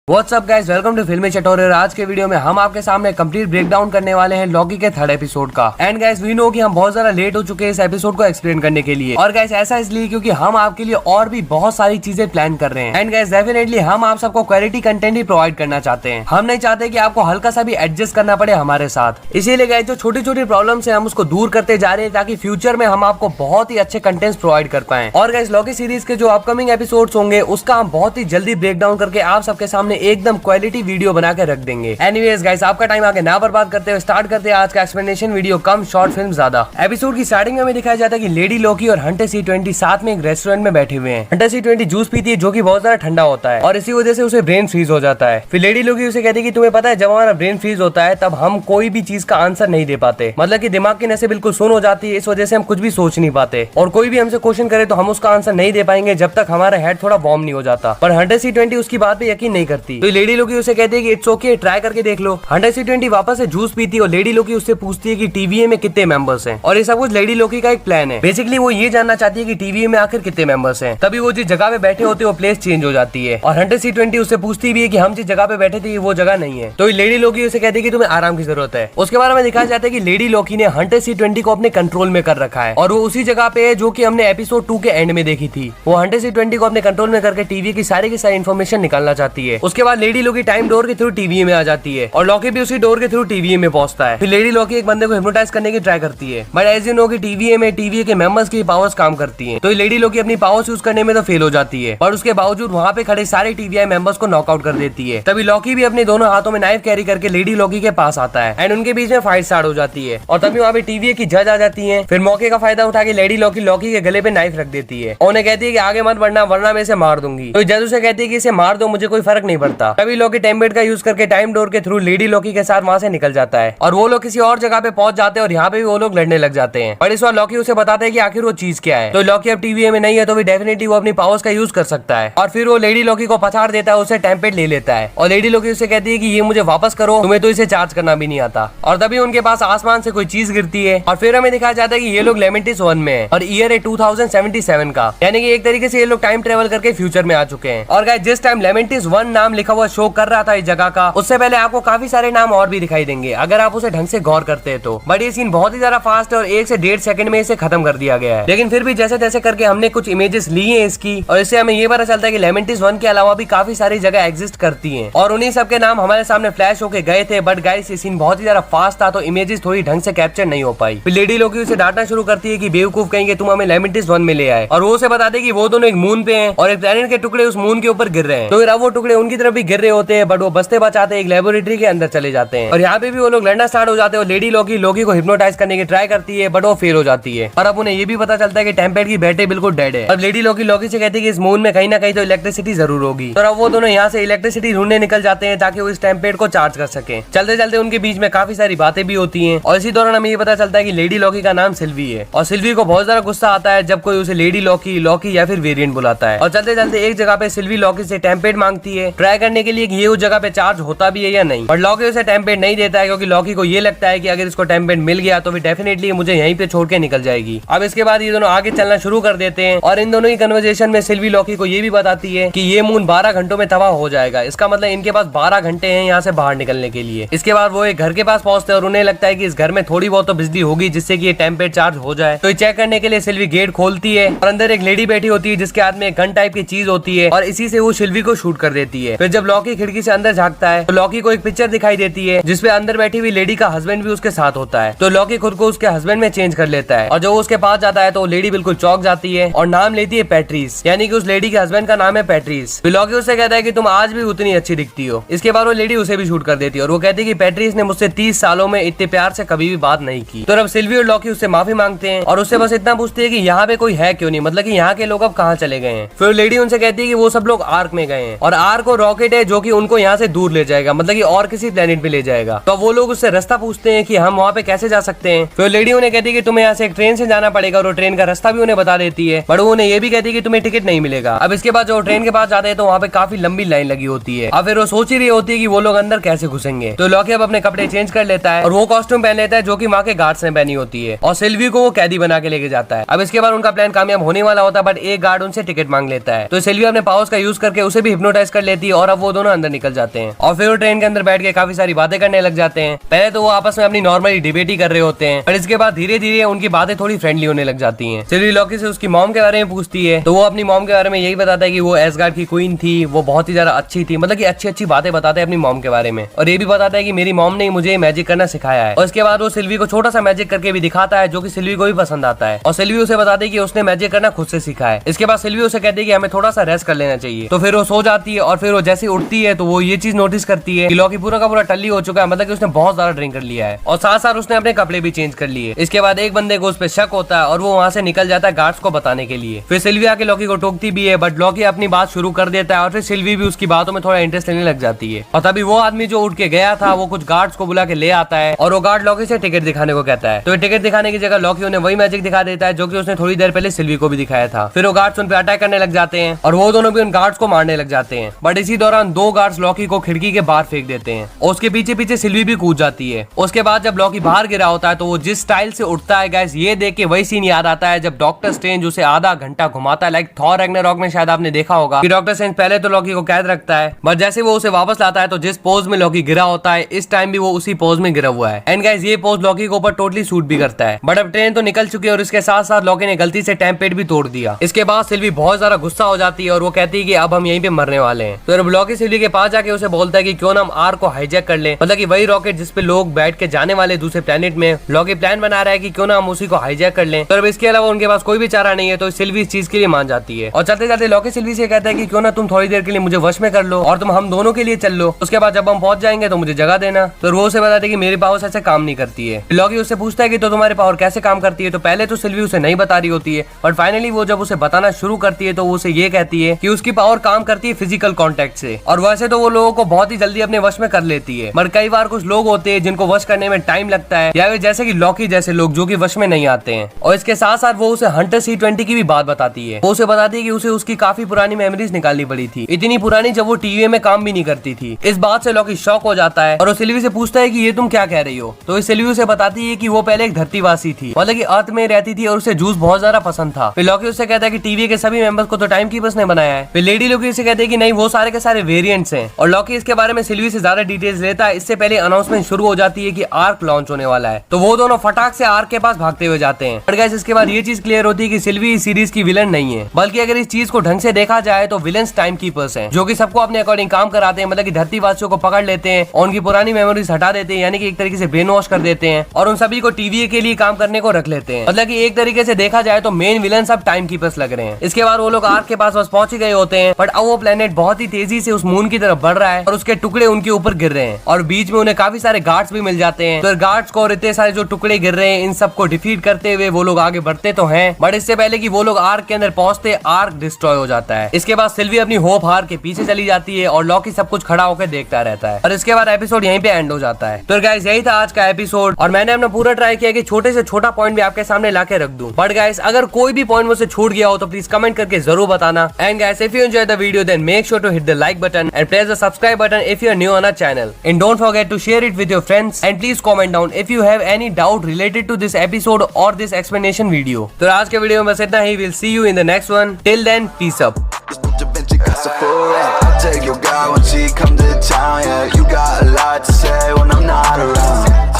WhatsApp guys, welcome to फिल्मी चटोरे। आज के वीडियो में हम आपके सामने कंप्लीट ब्रेकडाउन करने वाले हैं लॉकी के थर्ड एपिसोड का। एंड गाइस वी नो कि हम बहुत ज्यादा लेट हो चुके हैं इस एपिसोड को एक्सप्लेन करने के लिए। और गाइस ऐसा इसलिए क्योंकि हम आपके लिए और भी बहुत सारी चीजें प्लान कर रहे हैं। एंड गाइस डेफिनेटली हम आप सबको क्वालिटी कंटेंट ही प्रोवाइड करना चाहते हैं। हम नहीं चाहते कि आपको हल्का सा भी एडजस्ट करना पड़े हमारे साथ। इसीलिए गाइस जो छोटी छोटी प्रॉब्लम है हम उसको दूर करते जा रहे हैं ताकि फ्यूचर में हम आपको बहुत ही अच्छे कंटेंट प्रोवाइड कर पाए। और गाइस लॉकी सीरीज के जो अपकमिंग एपिसोड होंगे उसका हम बहुत ही जल्दी ब्रेकडाउन करके आप सबके सामने एकदम क्वालिटी वीडियो बना के रख देंगे। एनीवेज गाइस आपका टाइम आगे ना बर्बाद करते हुए स्टार्ट करते हैं आज का एक्सप्लेनेशन वीडियो। कम शॉर्ट फिल्म ज्यादा। एपिसोड की स्टार्टिंग में हमें दिखाया जाता है कि लेडी लॉकी और हंटर C20 साथ में एक रेस्टोरेंट में बैठे हुए हैं। हंटर C20 जूस पीती है जो कि बहुत ज्यादा ठंडा होता है और इसी वजह से उसे ब्रेन फ्रीज हो जाता है। फिर लेडी लॉकी उसे कहती है कि तुम्हें पता है जब हमारा ब्रेन फ्रीज होता है तब हम कोई भी चीज का आंसर नहीं दे पाते। मतलब कि दिमाग की नसें बिल्कुल सुन हो जाती है, इस वजह से हम कुछ भी सोच नहीं पाते और कोई भी हमसे क्वेश्चन करे तो हम उसका आंसर नहीं दे पाएंगे जब तक हमारा हेड थोड़ा वार्म नहीं हो जाता। पर हंटर C20 उसकी बात पे यकीन नहीं करती। तो लेडी लॉकी उसे कहती है कि इट्स ओके, ट्राई करके देख लो। हंटर C20 वापस से जूस पीती है और लेडी लॉकी उससे पूछती है कि टीवीए में कितने मेंबर्स हैं। और ये सब कुछ लेडी लॉकी का एक प्लान है। बेसिकली वो ये जानना चाहती है कि टीवीए में आखिर कितने मेंबर्स हैं। तभी वो जिस जगह पे बैठे होते हैं वो प्लेस चेंज हो जाती है और हंटर C20 उससे पूछती भी है कि हम जिस जगह पे बैठे थे वो जगह नहीं है। तो लेडी लॉकी उसे कहती है कि तुम्हें आराम की जरूरत है। उसके बारे में दिखाया जाता है कि लेडी लॉकी ने हंटर C20 को अपने कंट्रोल में कर रखा है और वो उसी जगह पे है जो कि हमने एपिसोड 2 के एंड में देखी थी। वो हंटर C20 को अपने कंट्रोल में करके टीवी की सारी इन्फॉर्मेशन निकालना चाहती है। उसके बाद लेडी लॉकी टाइम डोर के थ्रू टीवी में आ जाती है और लॉकी भी उसी डोर के थ्रू टीवीए में पहुंचता है। फिर लेडी लॉकी एक बंदे को हिप्नोटाइज करने की ट्राई करती है बट एज यू नो कि टीवीए के मेंबर्स की पावर्स काम करती हैं। तो लेडी लॉकी अपनी पावर्स यूज करने में तो फेल हो जाती है और उसके बावजूद वहां पे खड़े सारे टीवीआई मेंबर्स को नॉकआउट कर देती है। तभी लॉकी भी अपने दोनों हाथों में नाइफ कैरी करके लेडी लॉकी के पास आता है एंड उनके बीच में फाइट स्टार्ट हो जाती है। और तभी वहाँ पे टीवीए की जज आ जाती है। फिर मौके का फायदा उठा के लेडी लॉकी के गले पे नाइफ रख देती है और उन्हें कहती है कि आगे मत बढ़ना वरना मैं इसे मार दूंगी। तो जज उसे कहती है कि इसे मार दो, मुझे कोई फर्क नहीं पड़ता। तभी लॉकी टेम्पेट का यूज करके टाइम डोर के थ्रू लेडी लॉकी के साथ वहां से निकल जाता है और वो लोग किसी और जगह पे पहुंच जाते हैं और यहाँ पे भी वो लोग लड़ने लग जाते हैं। और इस बार लॉकी उसे बताते हैं कि आखिर वो चीज क्या है। तो लॉकी अब टीवीए में नहीं है तो भी डेफिनेटली वो अपनी पावर्स का यूज कर सकता है और फिर वो लेडी लॉकी को पछाड़ देता है, उसे टेम्पेट ले लेता है और लेडी लॉकी उसे कहती है कि ये मुझे वापस करो, तुम्हें तो इसे चार्ज करना भी नहीं आता। और तभी उनके पास आसमान से कोई चीज गिरती है और फिर हमें दिखाया जाता है कि ये लोग लेमेंटिस 1 में है और ईयर है 2077 का, यानी कि एक तरीके से ये लोग टाइम ट्रेवल करके फ्यूचर में आ चुके हैं। और गाइस जिस टाइम लेमेंटिस 1 नाम लिखा हुआ शो कर रहा था इस जगह का, उससे पहले आपको काफी सारे नाम और भी दिखाई देंगे अगर आप उसे ढंग से गौर करते हैं तो। बट ये सीन बहुत ही ज्यादा फास्ट है और 1 से 1.5 सेकंड में इसे खत्म कर दिया गया है। लेकिन फिर भी जैसे तैसे करके हमने कुछ इमेजेस ली है इसकी और इससे हमें ये पता चलता है कि लेमेंटिस 1 के अलावा भी काफी सारी जगह एग्जिस्ट करती हैं और उन्हीं सब के नाम हमारे सामने फ्लैश होके गए थे। बट गाइस ये सीन बहुत ही ज्यादा फास्ट था तो इमेजेस थोड़ी ढंग से कैप्चर नहीं हो पाई। फिर लेडी लॉकी उसे डांटना शुरू करती है कि बेवकूफ कहेंगे तुम हमें लेमेंटिस 1 में ले आए और वो उसे बताते कि वो दोनों एक मून पे हैं और एक प्लेनेट के टुकड़े उस मून के ऊपर गिर रहे हैं। तो फिर अब वो टुकड़े उनकी तरफ भी गिर रहे होते हैं बट वो बचते बचाते एक लेबोरेटरी के अंदर चले जाते हैं और यहाँ पे भी वो लोग लड़ना स्टार्ट हो जाते हैं और लेडी लॉकी को हिप्नोटाइज करने की ट्राई करती है बट वो फेल हो जाती है। और अब उन्हें ये भी पता चलता है कि टेम्पेट की बैटरी बिल्कुल डेड है। अब लेडी लॉकी से कहती है कि इस मून में कहीं ना कहीं तो इलेक्ट्रिसिटी जरूर होगी। तो अब वो दोनों यहाँ से इलेक्ट्रिसिटी ढूंढने निकल जाते हैं ताकि वो इस टेम्पेट को चार्ज कर सके। चलते चलते उनके बीच में काफी सारी बातें भी होती हैं और इसी दौरान हमें ये पता चलता है कि लेडी लॉकी का नाम सिल्वी है और सिल्वी को बहुत ज्यादा गुस्सा आता है जब कोई उसे लेडी लॉकी या फिर वेरिएंट बुलाता है। और चलते चलते एक जगह पे सिल्वी लॉकी से टेम्पेट मांगती है ट्राई करने के लिए कि ये उस जगह पे चार्ज होता भी है या नहीं। और लॉकी उसे टेम्पेट नहीं देता है क्योंकि लॉकी को ये लगता है कि अगर इसको टेम्पेट मिल गया तो फिर डेफिनेटली मुझे यहीं पे छोड़ के निकल जाएगी। अब इसके बाद ये दोनों आगे चलना शुरू कर देते हैं और इन दोनों की कन्वर्सेशन में सिल्वी लॉकी को ये भी बताती है कि ये मून 12 घंटों में तबाह हो जाएगा। इसका मतलब इनके पास 12 घंटे हैं यहाँ से बाहर निकलने के लिए। इसके बाद वो एक घर के पास पहुंचते हैं और उन्हें लगता है कि इस घर में थोड़ी बहुत तो बिजली होगी जिससे कि ये टेम्पेट चार्ज हो जाए। तो चेक करने के लिए सिल्वी गेट खोलती है और अंदर एक लेडी बैठी होती है जिसके हाथ में एक गन टाइप की चीज होती है और इसी से वो सिल्वी को शूट कर देती है। फिर जब लॉकी खिड़की से अंदर झांकता है तो लॉकी को एक पिक्चर दिखाई देती है जिसपे अंदर बैठी हुई लेडी का हस्बैंड भी उसके साथ होता है। तो लॉकी खुद को उसके हस्बैंड में चेंज कर लेता है और जब वो उसके पास जाता है तो वो लेडी बिल्कुल चौंक जाती है और नाम लेती है पैट्रिस, यानी कि उस लेडी के हस्बैंड का नाम है पैट्रिस। फिर लॉकी उससे कहता है कि तुम आज भी उतनी अच्छी दिखती हो। इसके बाद वो लेडी उसे भी शूट कर देती है और वो कहती है कि पैट्रिस ने मुझसे 30 सालों में इतने प्यार से कभी भी बात नहीं की। तो अब सिल्वी और लॉकी उससे माफी मांगते हैं और उससे बस इतना पूछती है कि यहाँ पे कोई है क्यों नहीं, मतलब कि यहाँ के लोग अब कहाँ चले गए हैं। फिर लेडी उनसे कहती है कि वो सब लोग आर्क में गए हैं और आर्क और रॉकेट है जो कि उनको यहाँ से दूर ले जाएगा, मतलब कि और किसी प्लेनेट पे ले जाएगा। तो वो लोग उससे रास्ता पूछते हैं कि हम वहाँ पे कैसे जा सकते हैं। फिर लेडी उन्हें कहती है कि तुम्हें यहाँ से एक ट्रेन से जाना पड़ेगा और वो ट्रेन का रास्ता भी उन्हें बता देती है बट वो उन्हें ये भी कहती है कि तुम्हें टिकट नहीं मिलेगा। अब इसके बाद जो ट्रेन के पास जाते हैं तो वहाँ पे काफी लंबी लाइन लगी होती है। अब फिर वो सोच ही रही होती है कि वो लोग अंदर कैसे घुसेंगे। तो लॉकी अब अपने कपड़े चेंज कर लेता है और वो कॉस्ट्यूम पहन लेता है जो कि वहाँ के गार्ड्स ने पहनी होती है और सिल्वी को वो कैदी बना के लेके जाता है। अब इसके बाद उनका प्लान कामयाब होने वाला होता है बट एक गार्ड उनसे टिकट मांग लेता है। तो सिल्वी अपने पावर्स का यूज करके उसे भी हिप्नोटाइज कर लेती है और अब वो दोनों अंदर निकल जाते हैं और फिर वो ट्रेन के अंदर बैठ के काफी सारी बातें करने लग जाते हैं। पहले तो वो आपस में अपनी नॉर्मली डिबेट ही कर रहे होते हैं, पर इसके बाद धीरे धीरे उनकी बातें थोड़ी फ्रेंडली होने लग जाती हैं। सिल्वी लॉकी से उसकी मॉम के बारे में पूछती है, तो वो अपनी मॉम के बारे में यही बताता है कि वो एसगार्ड की क्वीन थी, वो बहुत ही ज्यादा अच्छी थी, मतलब कि अच्छी अच्छी बातें बताते हैं अपनी मॉम के बारे में। और ये भी बताता है कि मेरी मॉम ने मुझे मैजिक करना सिखाया है। और इसके बाद वो सिल्वी को छोटा सा मैजिक करके भी दिखाता है, जो कि सिल्वी को भी पसंद आता है। और सिल्वी उसे बताती है कि उसने मैजिक करना खुद से सीखा है। इसके बाद सिल्वी उसे कहती है कि हमें थोड़ा सा रेस्ट कर लेना चाहिए। तो फिर वो सो जाती है और फिर वो जैसे उठती है तो वो ये चीज नोटिस करती है कि लॉकी पूरा का पूरा टल्ली हो चुका है, मतलब कि उसने बहुत ज्यादा ड्रिंक कर लिया है और साथ साथ उसने अपने कपड़े भी चेंज कर लिए। इसके बाद एक बंदे को उस पर शक होता है और वो वहाँ से निकल जाता है गार्ड्स को बताने के लिए। फिर सिल्वी आके लॉकी को टोकती भी है, बट लॉकी अपनी बात शुरू कर देता है और फिर सिल्वी भी उसकी बातों में थोड़ा इंटरेस्ट लेने लग जाती है। और तभी वो आदमी जो उठ के गया था वो कुछ गार्ड्स को बुला के ले आता है और वो गार्ड लॉकी से टिकट दिखाने को कहता है। तो टिकट दिखाने की जगह लॉकी उन्हें वही मैजिक दिखा देता है जो कि उसने थोड़ी देर पहले सिल्वी को भी दिखाया था। फिर वो गार्ड्स उन पे अटैक करने लग जाते हैं और वो दोनों भी उन गार्ड्स को मारने लग जाते हैं। बट इसी दौरान दो गार्ड्स लॉकी को खिड़की के बाहर फेंक देते हैं और उसके पीछे पीछे सिल्वी भी कूद जाती है। उसके बाद जब लॉकी बाहर गिरा होता है तो वो जिस स्टाइल से उठता है गाइस, ये देख के वही सीन याद आता है जब डॉक्टर स्ट्रेंज उसे आधा घंटा घुमाता है। लाइक थॉर रैग्नारॉक में शायद आपने देखा होगा कि डॉक्टर स्ट्रेंज पहले तो लॉकी को कैद रखता है, बट जैसे वो उसे वापस लाता है तो जिस पोज में लॉकी गिरा होता है इस टाइम भी वो उसी पोज में गिरा हुआ है। एंड गाइस ये पोज लॉकी के ऊपर टोटली सूट भी करता है। बट अब ट्रेन तो निकल चुकी है और इसके साथ साथ लॉकी ने गलती से टेम्पेट भी तोड़ दिया। इसके बाद सिल्वी बहुत ज्यादा गुस्सा हो जाती है और वो कहती है कि अब हम यहीं पे मरने वाले हैं। तो अब लॉकी सिल्वी के पास जाके उसे बोलता है कि क्यों ना हम आर को हाईजैक कर ले, मतलब कि वही रॉकेट जिसपे लोग बैठ के जाने वाले दूसरे प्लेनेट में। लॉकी प्लान बना रहा है कि क्यों ना हम उसी को हाईजैक कर लें। तो अब इसके अलावा उनके पास कोई भी चारा नहीं है, तो सिल्वी इस चीज के लिए मान जाती है। और चलते चलते लॉकी सिल्वी से कहता है कि क्यों ना तुम थोड़ी देर के लिए मुझे वश में कर लो और तुम हम दोनों के लिए चल लो। उसके बाद जब हम पहुंच जाएंगे तो मुझे जगह देना। तो वो उसे बताते कि मेरी पावर्स ऐसे काम नहीं करती है। लॉकी उससे पूछता है कि तो तुम्हारी पावर कैसे काम करती है। तो पहले तो सिल्वी उसे नहीं बता रही होती है, बट फाइनली वो जब उसे बताना शुरू करती है तो वो उसे ये कहती है कि उसकी पावर काम करती है फिजिकल कांटेक्ट से। और वैसे तो वो लोगों को बहुत ही जल्दी अपने वश में कर लेती है, मगर कई बार कुछ लोग होते हैं जिनको वश करने में टाइम लगता है, या जैसे कि लॉकी जैसे लोग जो कि वश में नहीं आते हैं। और इसके साथ साथ वो उसे हंटर C-20 की भी बात बताती है। वो उसे बताती है कि उसे उसकी काफी पुरानी मेमोरीज निकालनी पड़ी थी, इतनी पुरानी जब वो टीवी में काम भी नहीं करती थी। इस बात से लॉकी शॉक हो जाता है और वो सिल्वी से पूछता है कि ये तुम क्या कह रही हो। तो सिल्वी उसे बताती है कि वो पहले एक धरतीवासी थी, मतलब कि अर्थ में रहती थी और उसे जूस बहुत ज्यादा पसंद था। फिर लॉकी उससे कहता है कि टीवी के सभी मेंबर्स को तो टाइम कीपर्स ने बनाया है। फिर लेडी लॉकी उसे कहते हैं कि नहीं, वो सारे के सारे वेरिएंट्स हैं। और लॉकी इसके बारे में सिल्वी से ज्यादा डिटेल्स लेता है। इससे पहले अनाउंसमेंट शुरू हो जाती है कि आर्क लॉन्च होने वाला है। तो वो दोनों फटाक से आर्क के पास भागते हुए जाते हैं। बट गाइस इसके बाद ये चीज क्लियर होती है कि सिल्वी इस सीरीज की विलन नहीं है, बल्कि अगर इस चीज को ढंग से देखा जाए तो विलन्स टाइम कीपर्स हैं, जो कि सबको अपने अकॉर्डिंग काम कराते हैं। मतलब कि धरतीवासियों को पकड़ लेते हैं और उनकी पुरानी मेमोरीज हटा देते हैं, यानी कि एक तरीके से ब्रेन वॉश कर देते हैं और उन सभी को टीवी के लिए काम करने को रख लेते हैं। मतलब कि एक तरीके से देखा जाए तो मेन विलन सब टाइम कीपर्स लग रहे हैं। इसके बाद वो लोग आर्क के पास बस पहुंच ही गए होते हैं, बट अब वो प्लेनेट बहुत ही तेजी से उस मून की तरफ बढ़ रहा है और उसके टुकड़े उनके ऊपर गिर रहे हैं और बीच में उन्हें काफी सारे गार्ड्स भी मिल जाते हैं। तो गार्ड्स को और इतने सारे जो टुकड़े गिर रहे हैं इन सबको डिफीट करते हुए वो लोग आगे बढ़ते तो हैं, बट इससे पहले कि वो लोग आर्क के अंदर पहुंचते आर्क डिस्ट्रॉय हो जाता है। इसके बाद सिल्वी अपनी होप हार के पीछे चली जाती है और लॉकी सब कुछ खड़ा होकर देखता रहता है और इसके बाद एपिसोड यहीं पे एंड हो जाता है। तो गाइस यही था आज का एपिसोड और मैंने अपना पूरा ट्राई किया कि छोटे से छोटा पॉइंट भी आपके सामने लाके रख दूं। बट गाइस अगर कोई भी पॉइंट मुझसे छूट गया हो तो प्लीज कमेंट करके जरूर बताना। And guys if you enjoy the video then make sure to hit the like button and press the subscribe button if you are new on our channel and don't forget to share it with your friends and please comment down if you have any doubt related to this episode और this explanation video. तो आज के video में बस इतना ही। Will see you in the next one. Till then peace up. Take your girl when she come to town, yeah. You got a lot to say when I'm not around.